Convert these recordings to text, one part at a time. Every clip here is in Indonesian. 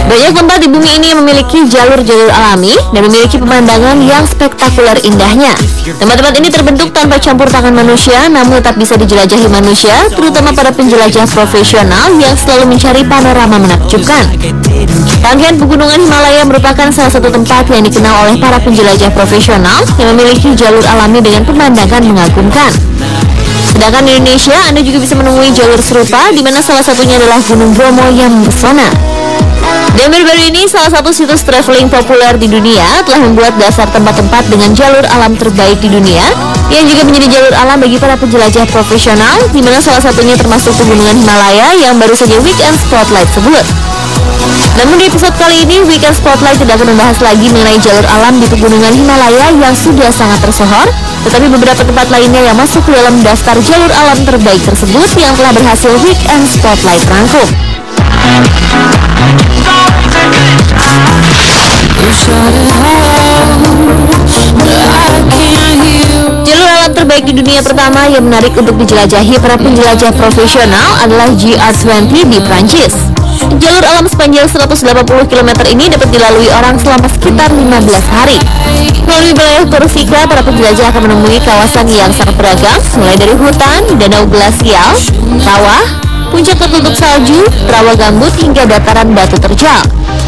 Banyak tempat di bumi ini yang memiliki jalur-jalur alami dan memiliki pemandangan yang spektakuler indahnya. Tempat-tempat ini terbentuk tanpa campur tangan manusia, namun tetap bisa dijelajahi manusia, terutama para penjelajah profesional yang selalu mencari panorama menakjubkan. Rangkaian pegunungan Himalaya merupakan salah satu tempat yang dikenal oleh para penjelajah profesional yang memiliki jalur alami dengan pemandangan mengagumkan. Sedangkan di Indonesia, Anda juga bisa menemui jalur serupa, di mana salah satunya adalah Gunung Bromo yang mempesona. Dan baru-baru ini, salah satu situs traveling populer di dunia telah membuat dasar tempat-tempat dengan jalur alam terbaik di dunia, yang juga menjadi jalur alam bagi para penjelajah profesional, di mana salah satunya termasuk pegunungan Himalaya yang baru saja Weekend Spotlight sebut. Namun di episode kali ini, Weekend Spotlight tidak akan membahas lagi mengenai jalur alam di pegunungan Himalaya yang sudah sangat tersohor, tetapi beberapa tempat lainnya yang masuk ke dalam daftar jalur alam terbaik tersebut yang telah berhasil Weekend Spotlight rangkum. Jalur alam terbaik di dunia pertama yang menarik untuk dijelajahi para penjelajah profesional adalah GR20 di Prancis. Jalur alam sepanjang 180 km ini dapat dilalui orang selama sekitar 15 hari. Melalui wilayah Korsika, para penjelajah akan menemui kawasan yang sangat beragam, mulai dari hutan, danau glasial, kawah, puncak tertutup salju, rawa gambut hingga dataran batu terjal.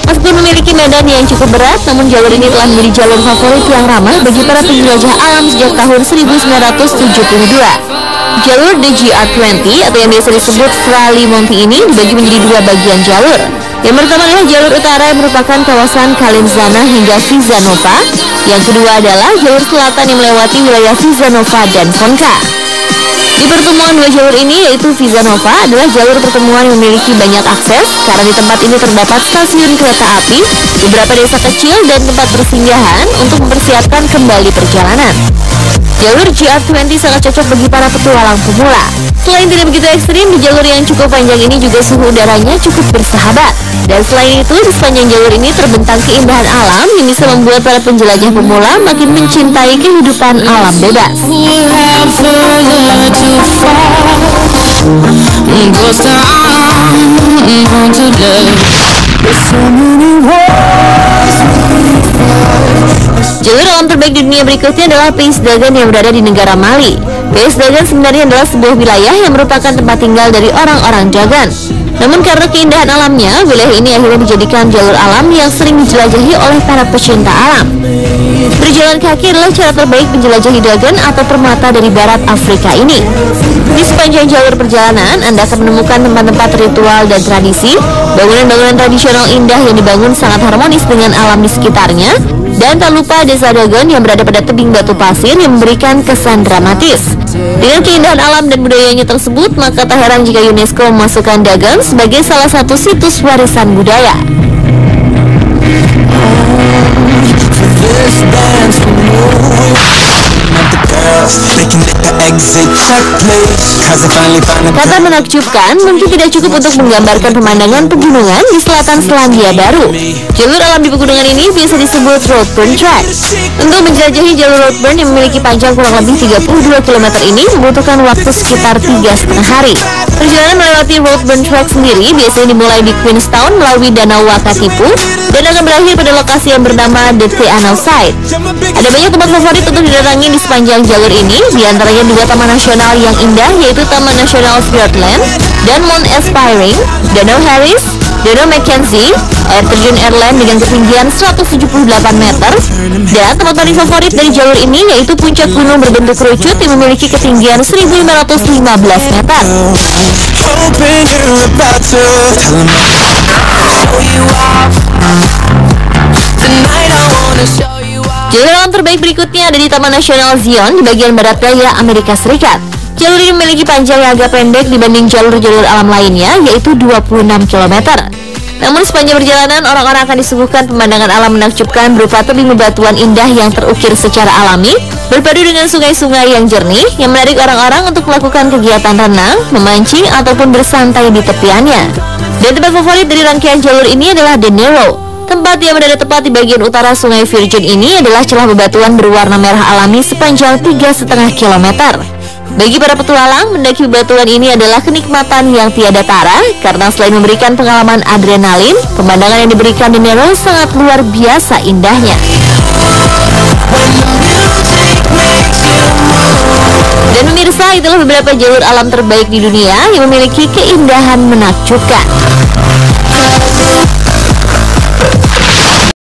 Meskipun memiliki medan yang cukup berat, namun jalur ini telah menjadi jalur favorit yang ramah bagi para penjelajah alam sejak tahun 1972. Jalur GR20 atau yang biasa disebut Frali Monti ini dibagi menjadi dua bagian jalur. Yang pertama adalah jalur utara yang merupakan kawasan Kalinzana hingga Vizanova. Yang kedua adalah jalur selatan yang melewati wilayah Vizanova dan Fonka. Di pertemuan dua jalur ini, yaitu Vizanova adalah jalur pertemuan yang memiliki banyak akses karena di tempat ini terdapat stasiun kereta api, beberapa desa kecil dan tempat persinggahan untuk mempersiapkan kembali perjalanan. Jalur GR20 sangat cocok bagi para petualang pemula. Selain tidak begitu ekstrim, di jalur yang cukup panjang ini juga suhu udaranya cukup bersahabat. Dan selain itu, di sepanjang jalur ini terbentang keindahan alam yang bisa membuat para penjelajah pemula makin mencintai kehidupan alam bebas. Jalur alam terbaik di dunia berikutnya adalah Pays d'Agen yang berada di negara Mali. Pays d'Agen sebenarnya adalah sebuah wilayah yang merupakan tempat tinggal dari orang-orang Dagan. Namun karena keindahan alamnya, wilayah ini akhirnya dijadikan jalur alam yang sering dijelajahi oleh para pecinta alam. Berjalan kaki adalah cara terbaik menjelajahi Dagan atau permata dari barat Afrika ini. Di sepanjang jalur perjalanan, Anda akan menemukan tempat-tempat ritual dan tradisi, bangunan-bangunan tradisional indah yang dibangun sangat harmonis dengan alam di sekitarnya, dan tak lupa desa Dagan yang berada pada tebing batu pasir yang memberikan kesan dramatis. Dengan keindahan alam dan budayanya tersebut, maka tak heran jika UNESCO memasukkan Dagan sebagai salah satu situs warisan budaya. Kata menakjubkan mungkin tidak cukup untuk menggambarkan pemandangan pegunungan di selatan Selandia Baru. Jalur alam di pegunungan ini biasa disebut Roadburn Track. Untuk menjelajahi jalur Roadburn yang memiliki panjang kurang lebih 32 km ini membutuhkan waktu sekitar 3,5 hari. Perjalanan melewati Roadburn Track sendiri biasanya dimulai di Queenstown melalui Danau Wakatipu dan akan berakhir pada lokasi yang bernama The Te-Anau Site. Ada banyak tempat favorit untuk didatangi di sepanjang jalur ini, diantaranya dua taman nasional yang indah yaitu Taman Nasional Fiordland dan Mount Aspiring, Danau Harris, Danau Mackenzie, air terjun Erlen dengan ketinggian 178 meter, dan tempat paling favorit dari jalur ini yaitu puncak gunung berbentuk kerucut yang memiliki ketinggian 1515 meter. Jalur alam terbaik berikutnya ada di Taman Nasional Zion di bagian barat daya Amerika Serikat. Jalur ini memiliki panjang yang agak pendek dibanding jalur-jalur alam lainnya, yaitu 26 km. Namun sepanjang perjalanan, orang-orang akan disuguhkan pemandangan alam menakjubkan berupa tebing bebatuan indah yang terukir secara alami, berpadu dengan sungai-sungai yang jernih, yang menarik orang-orang untuk melakukan kegiatan renang, memancing, ataupun bersantai di tepiannya. Dan tempat favorit dari rangkaian jalur ini adalah The Narrow. Tempat yang berada tepat di bagian utara Sungai Virgin ini adalah celah bebatuan berwarna merah alami sepanjang 3,5 km. Bagi para petualang, mendaki bebatuan ini adalah kenikmatan yang tiada tara karena selain memberikan pengalaman adrenalin, pemandangan yang diberikan di Nero sangat luar biasa indahnya. Dan pemirsa, itulah beberapa jalur alam terbaik di dunia yang memiliki keindahan menakjubkan.